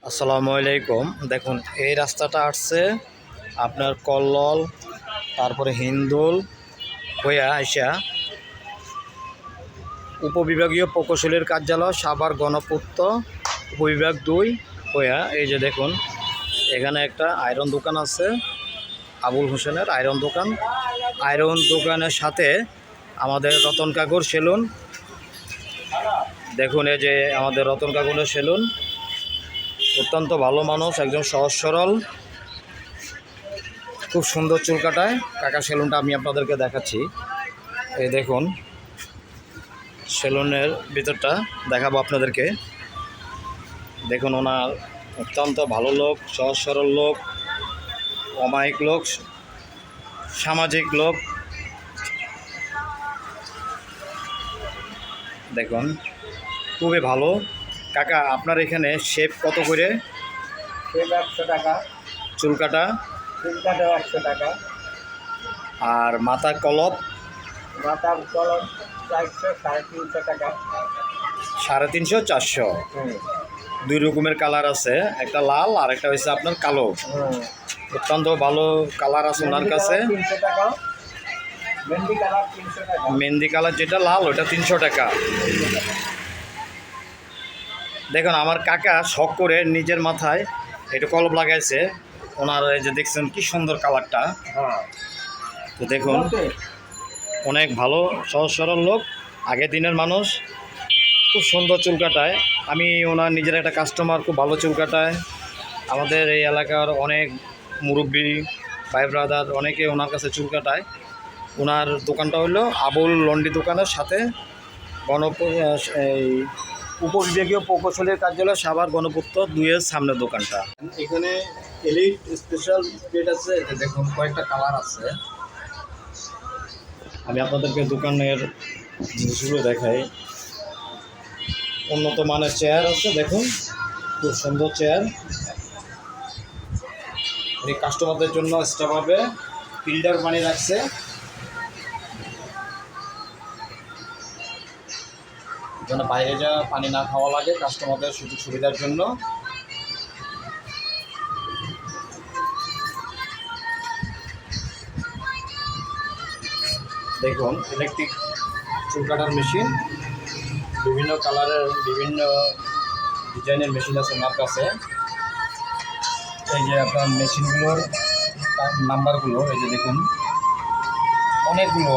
আসসালামু আলাইকুম। দেখুন এই রাস্তাটা আসছে আপনার কল্লোল, তারপরে হিন্দুল হইয়া আইসা উপবিভাগীয় প্রকৌশলীর কার্যালয় সাভার গণপূর্ত উপবিভাগ 2 হইয়া এই যে দেখুন এখানে একটা আয়রন দোকান আছে, আবুল হোসেনের আয়রন দোকান। আয়রন দোকানের সাথে আমাদের রতন কাকুর সেলুন। দেখুন এই যে আমাদের রতন কাকুরের সেলুন, অত্যন্ত ভালো মানুষ, একজন সহজ সরল, খুব সুন্দর চুল কাটায়। কাকা সেলুনটা আমি আপনাদেরকে দেখাচ্ছি। এই দেখুন সেলুনের ভিতরটা দেখাবো আপনাদেরকে। দেখুন ওনার অত্যন্ত ভালো লোক, সহজ সরল লোক, অমায়িক লোক, সামাজিক লোক। দেখুন খুবই ভালো। কাকা আপনার এখানে শেপ কত করে? শেপ 100 টাকা, চুল কাটা? চুল কাটা 100 টাকা, আর মাথা কলপ? মাথার কলম 400 350 টাকা। 350 400। দুই রকমের কালার আছে, একটা লাল আর একটা হচ্ছে আপনার কালো। অত্যন্ত ভালো কালার আছে ওনার কাছে। 300 টাকা, মেহেন্দি কালার 300 টাকা। মেহেন্দি কালার যেটা লাল ওটা 300 টাকা। দেখুন আমার কাকা শখ করে নিজের মাথায় একটু কলপ লাগাইছে। ওনার এই যে দেখছেন কি সুন্দর কালারটা। তো দেখুন অনেক ভালো সহজ সরল লোক, আগের দিনের মানুষ, খুব সুন্দর চুল কাটায়। আমি ওনার নিজের একটা কাস্টমার, খুব ভালো চুল কাটায়। আমাদের এই এলাকার অনেক মুরব্বী ভাই ব্রাদার অনেকে ওনার কাছে চুল কাটায়। ওনার দোকানটা হলো আবুল লন্ডি দোকানের সাথে এই উপবিভাগীয় প্রকৌশলীর কার্যালয় সাভার গণপূর্ত 2-এর সামনের দোকানটা। এখানে এলিট স্পেশাল প্লেট আছে, দেখুন কয়েকটা কালার আছে। আমি আপনাদেরকে দোকানের জিনিসগুলো দেখাই। উন্নত মানের চেয়ার আছে, দেখুন খুব সুন্দর চেয়ার। এই কাস্টমারদের জন্য এক্সট্রাভাবে ফিল্টার পানি রাখছে, যেন বাইরে যা পানি না খাওয়া লাগে কাস্টমারদের সুযোগ সুবিধার জন্য। দেখুন ইলেকট্রিক চুল কাটার মেশিন, বিভিন্ন কালারের বিভিন্ন ডিজাইনের মেশিন আছে ওনার কাছে। এই যে আপনার মেশিনগুলোর নাম্বারগুলো এই যে দেখুন অনেকগুলো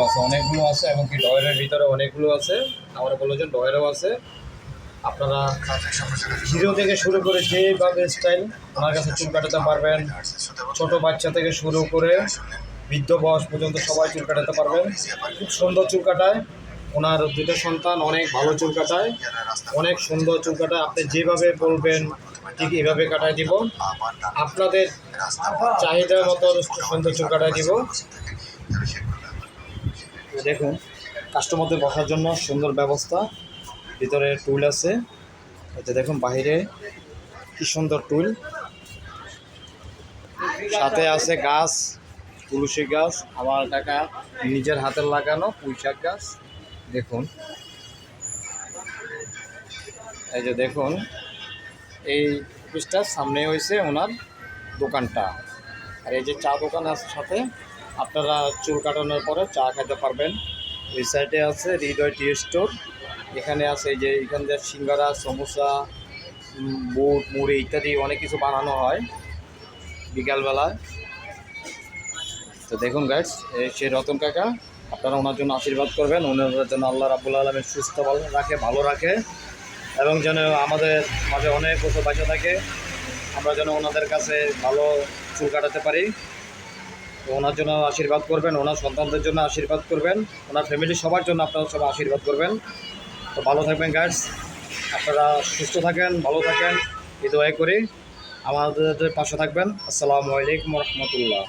আছে এবং কি ডয়ারের ভিতরে অনেকগুলো আছে। আমরা বললো যে ডয়ারও আছে। আপনারা হিরো থেকে শুরু করে যেভাবে স্টাইল ওনার কাছে চুল কাটাতে পারবেন। ছোট বাচ্চা থেকে শুরু করে বৃদ্ধ বয়স পর্যন্ত সবাই চুল কাটাতে পারবেন। খুব সুন্দর চুল কাটায়। ওনার 2টো সন্তান অনেক ভালো চুল কাটায়, অনেক সুন্দর চুল কাটায়। আপনি যেভাবে বলবেন ঠিক এভাবে কাটায় দিব, আপনাদের চাহিদা মতো সুন্দর চুল কাটায় দিব। দেখুন কাস্টমারদের বসার জন্য সুন্দর ব্যবস্থা, ভিতরে টুল আছে। এতে দেখুন বাইরে কি সুন্দর টুল, সাথে আছে গাছ, তুলসী গাছ, আমার টাকা নিজের হাতের লাগানো পুঁইশাক গাছ। দেখুন এই যে দেখুন এই অফিসটার সামনে হয়েছে ওনার দোকানটা। আর এই যে চা দোকান আছে সাথে, আপনারা চুল কাটানোর পরে চা খেতে পারবেন। ওই সাইডে আছে হৃদয় টি স্টোর। এখানে আছে এই যে এখান থেকে সিঙ্গারা, সমোসা, বুট, মুড়ি ইত্যাদি অনেক কিছু বানানো হয় বিকালবেলায়। তো দেখুন গাইস সেই রতন কাকা, আপনারা ওনার জন্য আশীর্বাদ করবেন। ওনার জন্য আল্লাহ রাব্বুল আলামিন সুস্থ রাখে, ভালো রাখে, এবং যেন আমাদের মাঝে অনেক বছর বাঁচে থাকে। আমরা যেন ওনাদের কাছে ভালো চুল কাটাতে পারি। তো ওনার জন্য আশীর্বাদ করবেন, ওনার সন্তানদের জন্য আশীর্বাদ করবেন, ওনার ফ্যামিলি সবার জন্য আপনারা সবাই আশীর্বাদ করবেন। তো ভালো থাকবেন গাইস, আপনারা সুস্থ থাকেন, ভালো থাকেন, এই দোয়া করি। আমাদের পাশে থাকবেন। আসসালামু আলাইকুম রহমতুল্লাহ।